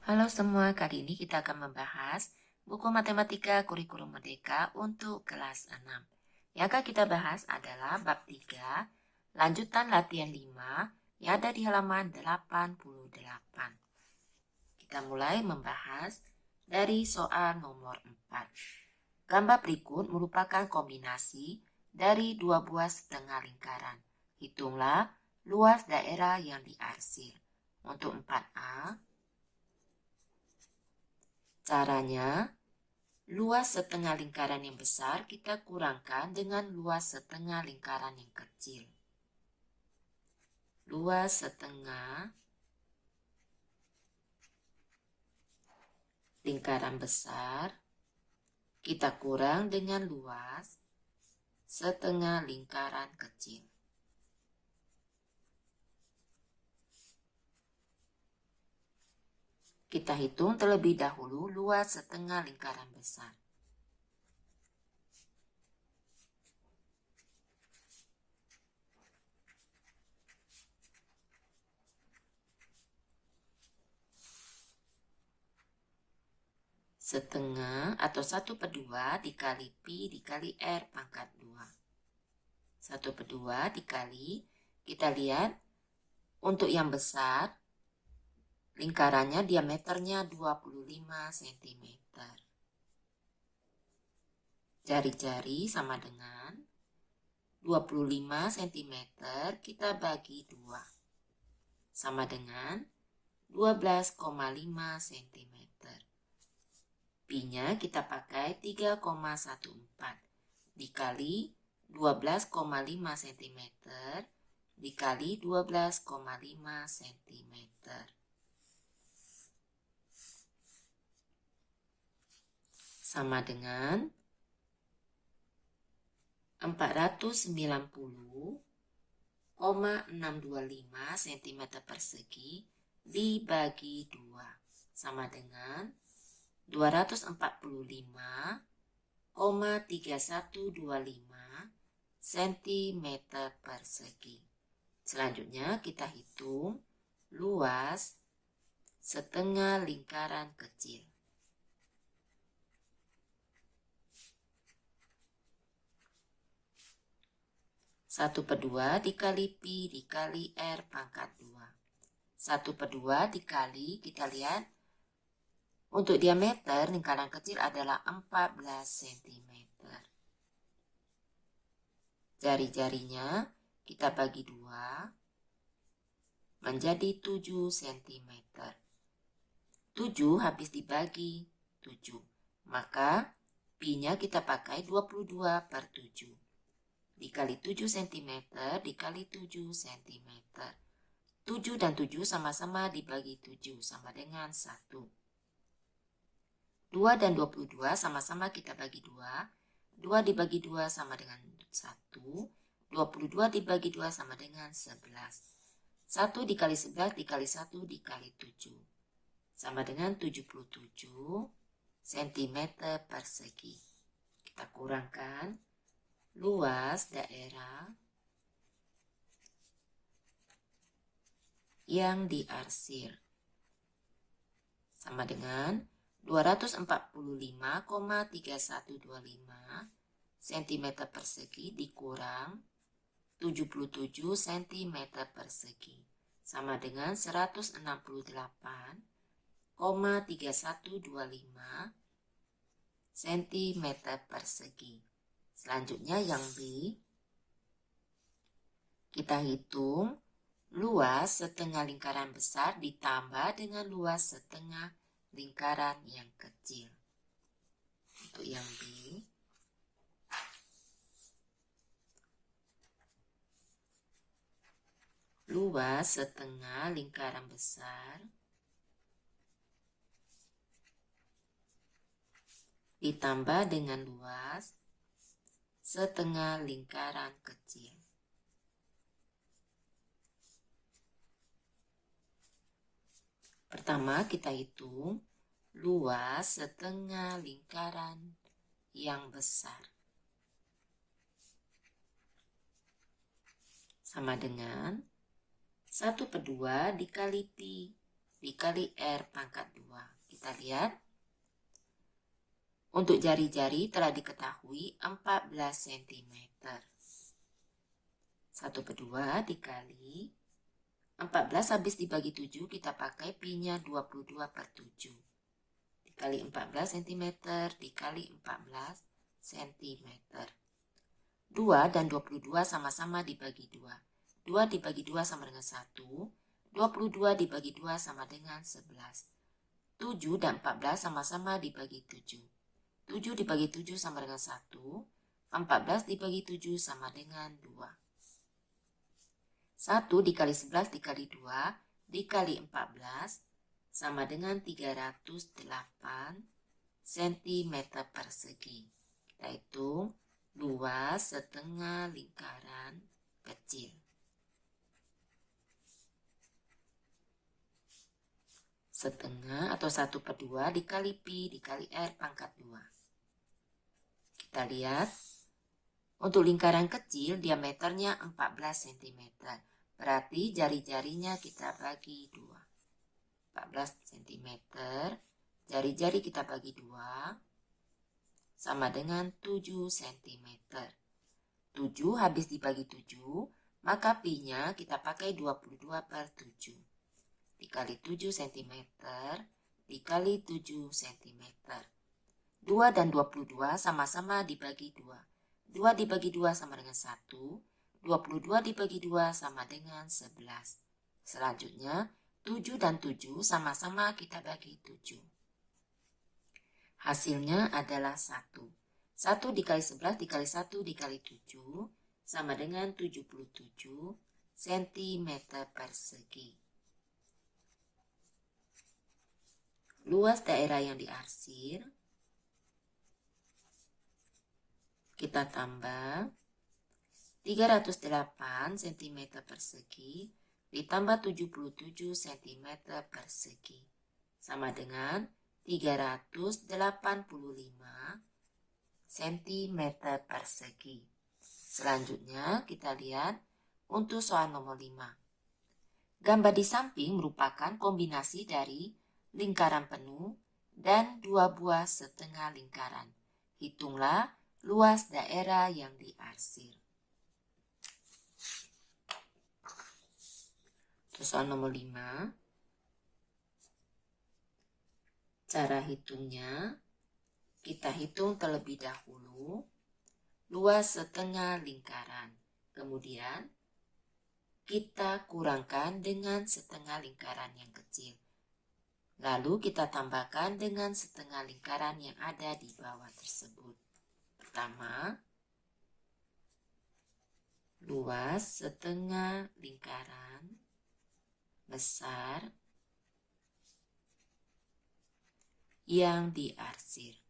Halo semua, kali ini kita akan membahas buku matematika kurikulum merdeka untuk kelas 6. Yang akan kita bahas adalah bab 3, lanjutan latihan 5 yang ada di halaman 88. Kita mulai membahas dari soal nomor 4. Gambar berikut merupakan kombinasi dari dua buah setengah lingkaran. Hitunglah luas daerah yang diarsir. Untuk 4A, caranya, luas setengah lingkaran yang besar kita kurangkan dengan luas setengah lingkaran yang kecil. Luas setengah lingkaran besar kita kurang dengan luas setengah lingkaran kecil. Kita hitung terlebih dahulu luas setengah lingkaran besar. Setengah atau 1/2 dikali Pi dikali R pangkat 2. 1/2 dikali, kita lihat untuk yang besar, lingkarannya diameternya 25 cm. Jari-jari sama dengan 25 cm kita bagi 2. Sama dengan 12,5 cm. Pi-nya kita pakai 3,14 dikali 12,5 cm dikali 12,5 cm. Sama dengan 490,625 cm persegi dibagi 2. Sama dengan 245,3125 cm persegi. Selanjutnya kita hitung luas setengah lingkaran kecil. 1/2 dikali Pi dikali R pangkat 2. 1/2 dikali, kita lihat, untuk diameter lingkaran kecil adalah 14 cm. Jari-jarinya kita bagi 2 menjadi 7 cm. 7 habis dibagi 7, maka Pi-nya kita pakai 22/7. Dikali 7 cm dikali 7 cm. 7 dan 7 sama-sama dibagi 7 sama dengan 1. 2 dan 22 sama-sama kita bagi 2. 2 dibagi 2 sama dengan 1. 22 dibagi 2 sama dengan 11. 1 dikali 11 dikali 1 dikali 7. Sama dengan 77 cm persegi. Kita kurangkan luas daerah yang diarsir. Sama dengan 245,3125 cm persegi dikurang 77 cm persegi. Sama dengan 168,3125 cm persegi. Selanjutnya yang B, kita hitung luas setengah lingkaran besar ditambah dengan luas setengah lingkaran yang kecil. Untuk yang B, luas setengah lingkaran besar ditambah dengan luas setengah lingkaran kecil. Pertama kita hitung luas setengah lingkaran yang besar. Sama dengan 1/2 dikali Pi dikali R pangkat 2. Kita lihat. Untuk jari-jari telah diketahui 14 cm. 1/2 dikali 14 habis dibagi 7, kita pakai pi-nya 22/7. Dikali 14 cm dikali 14 cm. 2 dan 22 sama-sama dibagi 2. 2 dibagi 2 sama dengan 1. 22 dibagi 2 sama dengan 11. 7 dan 14 sama-sama dibagi 7. 7 dibagi 7 sama dengan 1. 14 dibagi 7 sama dengan 2. 1 dikali 11 dikali 2 dikali 14 sama dengan 308 cm persegi. Kita hitung luas setengah lingkaran kecil. Setengah atau 1/2 dikali pi dikali R pangkat 2. Kita lihat, untuk lingkaran kecil diameternya 14 cm. Berarti jari-jarinya kita bagi 2. 14 cm, jari-jari kita bagi 2, sama dengan 7 cm. 7 habis dibagi 7, maka pi-nya kita pakai 22/7. Dikali 7 cm, dikali 7 cm. 2 dan 22 sama-sama dibagi 2. 2 dibagi 2 sama dengan 1. 22 dibagi 2 sama dengan 11. Selanjutnya, 7 dan 7 sama-sama kita bagi 7. Hasilnya adalah 1. 1 dikali 11 dikali 1 dikali 7 sama dengan 77 cm persegi. Luas daerah yang diarsir kita tambah 308 cm persegi ditambah 77 cm persegi sama dengan 385 cm persegi. Selanjutnya kita lihat untuk soal nomor 5. Gambar di samping merupakan kombinasi dari lingkaran penuh dan 2 buah setengah lingkaran. Hitunglah luas daerah yang diarsir. Soal nomor 5. Cara hitungnya, kita hitung terlebih dahulu luas setengah lingkaran. Kemudian kita kurangkan dengan setengah lingkaran yang kecil. Lalu kita tambahkan dengan setengah lingkaran yang ada di bawah tersebut. Pertama, luas setengah lingkaran besar yang diarsir.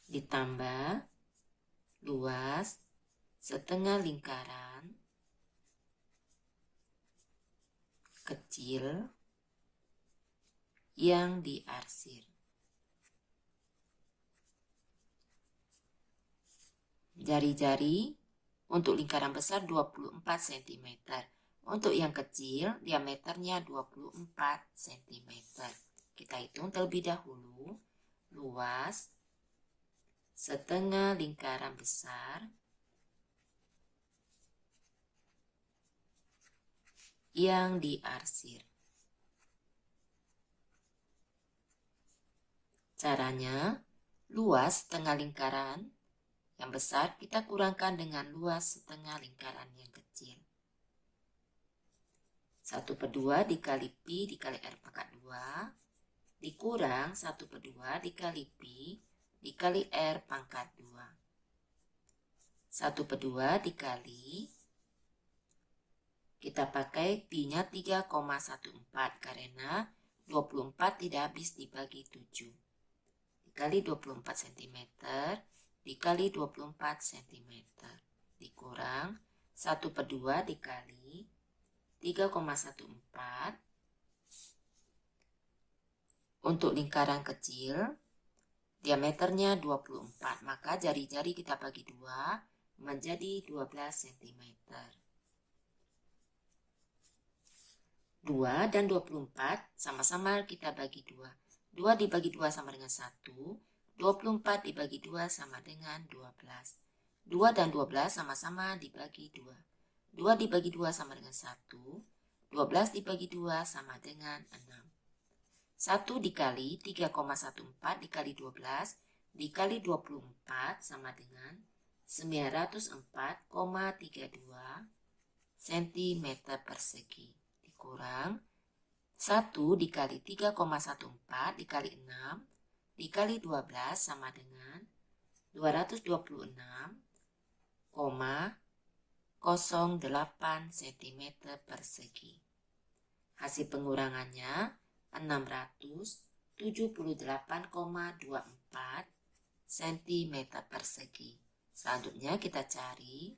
Ditambah luas setengah lingkaran kecil yang diarsir. Jari-jari untuk lingkaran besar 24 cm. Untuk yang kecil diameternya 24 cm. Kita hitung terlebih dahulu luas setengah lingkaran besar yang diarsir. Caranya, luas setengah lingkaran yang besar kita kurangkan dengan luas setengah lingkaran yang kecil. 1/2 dikali pi dikali R pangkat 2 dikurang 1/2 dikali pi dikali R pangkat 2. 1/2 dikali, kita pakai pi-nya 3,14 karena 24 tidak habis dibagi 7. Dikali 24 cm dikali 24 cm dikurang 1/2 dikali 3,14. Untuk lingkaran kecil diameternya 24, maka jari-jari kita bagi 2 menjadi 12 cm. 2 dan 24 sama-sama kita bagi 2. 2 dibagi 2 sama dengan 1. 24 dibagi 2 sama dengan 12. 2 dan 12 sama-sama dibagi 2. 2 dibagi 2 sama dengan 1. 12 dibagi 2 sama dengan 6. 1 dikali 3,14 dikali 12 dikali 24 sama dengan 904,32 cm persegi. Dikurang 1 dikali 3,14 dikali 6 dikali 12 sama dengan 226,08 cm persegi. Hasil pengurangannya 678,24 cm persegi. Selanjutnya kita cari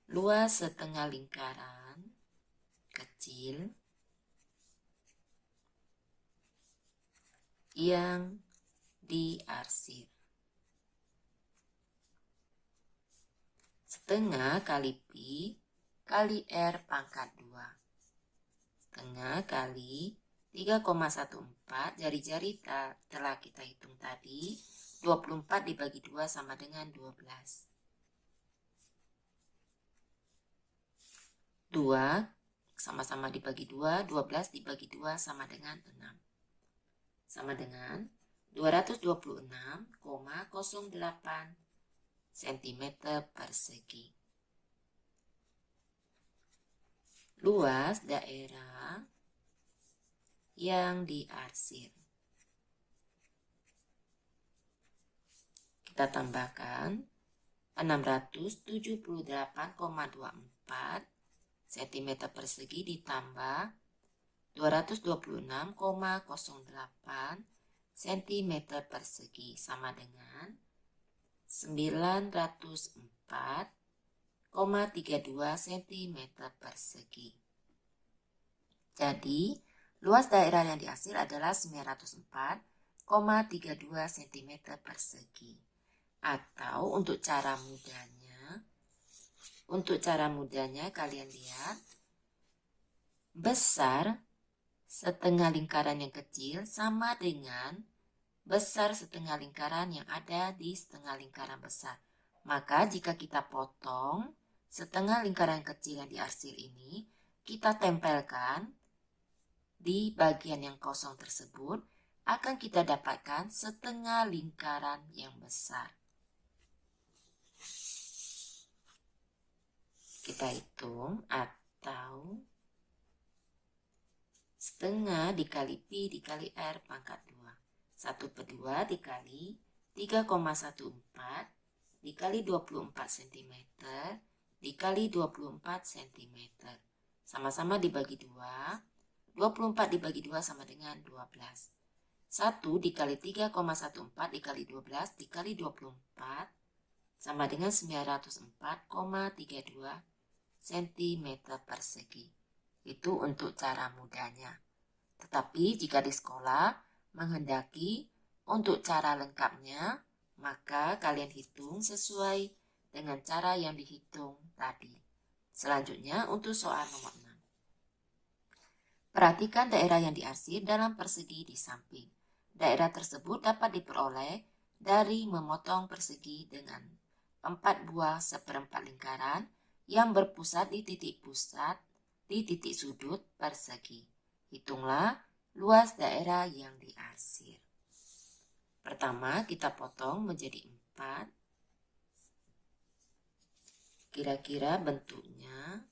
luas setengah lingkaran kecil yang diarsir. Setengah kali pi kali R pangkat 2. Setengah kali 3,14, jari-jari telah kita hitung tadi. 24 dibagi 2 sama dengan 12. 2 sama-sama dibagi 2, 12 dibagi 2 sama dengan 6. Sama dengan 226,08 cm persegi. Luas daerah yang diarsir. Kita tambahkan 678,24 cm persegi ditambah 226,08 cm persegi sama dengan 904,32 cm persegi. Jadi, luas daerah yang diarsir adalah 904,32 cm persegi. Atau untuk cara mudahnya kalian lihat besar setengah lingkaran yang kecil sama dengan besar setengah lingkaran yang ada di setengah lingkaran besar. Maka jika kita potong setengah lingkaran kecil yang diarsir ini, kita tempelkan di bagian yang kosong tersebut, akan kita dapatkan setengah lingkaran yang besar. Kita hitung, atau setengah dikali pi dikali R pangkat 2. 1/2 dikali 3,14 dikali 24 cm dikali 24 cm. Sama-sama dibagi 2. 24 dibagi 2 sama dengan 12. 1 dikali 3,14 dikali 12 dikali 24 sama dengan 904,32 cm persegi. Itu untuk cara mudahnya. Tetapi jika di sekolah menghendaki untuk cara lengkapnya, maka kalian hitung sesuai dengan cara yang dihitung tadi. Selanjutnya untuk soal nomor 6. Perhatikan daerah yang diarsir dalam persegi di samping. Daerah tersebut dapat diperoleh dari memotong persegi dengan 4 buah seperempat lingkaran yang berpusat di titik sudut persegi. Hitunglah luas daerah yang diarsir. Pertama, kita potong menjadi 4. Kira-kira bentuknya,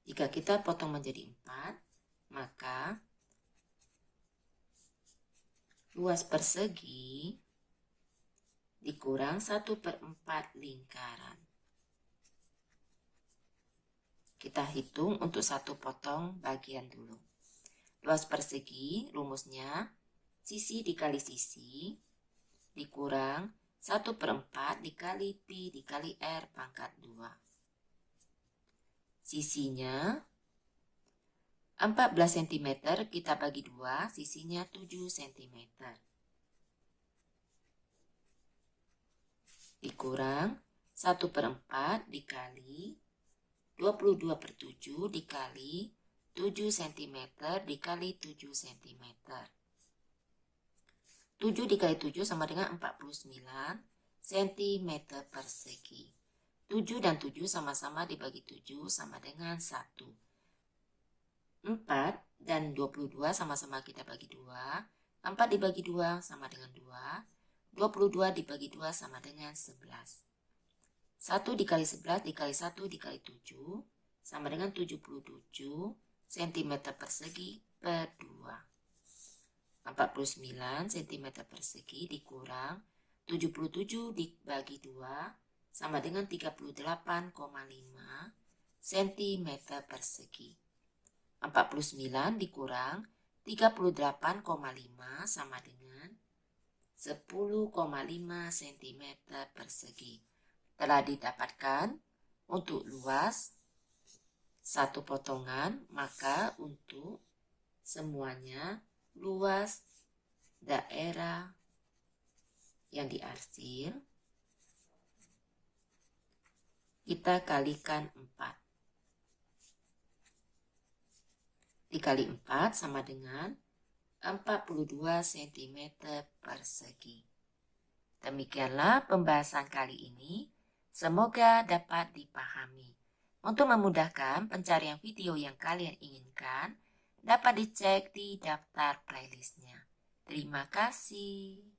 jika kita potong menjadi 4, maka luas persegi dikurang 1/4 lingkaran. Kita hitung untuk satu potong bagian dulu. Luas persegi, rumusnya sisi dikali sisi dikurang 1/4 dikali pi dikali R pangkat 2. Sisinya 14 cm, kita bagi 2, sisinya 7 cm. Dikurang 1/4 dikali 22/7 dikali 7 cm dikali 7 cm. 7 dikali 7 sama dengan 49 cm persegi. 7 dan 7 sama-sama dibagi 7 sama dengan 1. 4 dan 22 sama-sama kita bagi 2. 4 dibagi 2 sama dengan 2. 22 dibagi 2 sama dengan 11. 1 dikali 11 dikali 1 dikali 7 sama dengan 77 cm persegi per 2. 49 cm persegi dikurang 77 dibagi 2 sama dengan 38,5 cm persegi. 49 dikurang 38,5 sama dengan 10,5 cm persegi. Telah didapatkan untuk luas satu potongan, maka untuk semuanya luas daerah yang diarsir kita kalikan 4. Dikali 4 sama dengan 42 cm persegi. Demikianlah pembahasan kali ini. Semoga dapat dipahami. Untuk memudahkan pencarian video yang kalian inginkan, dapat dicek di daftar playlistnya. Terima kasih.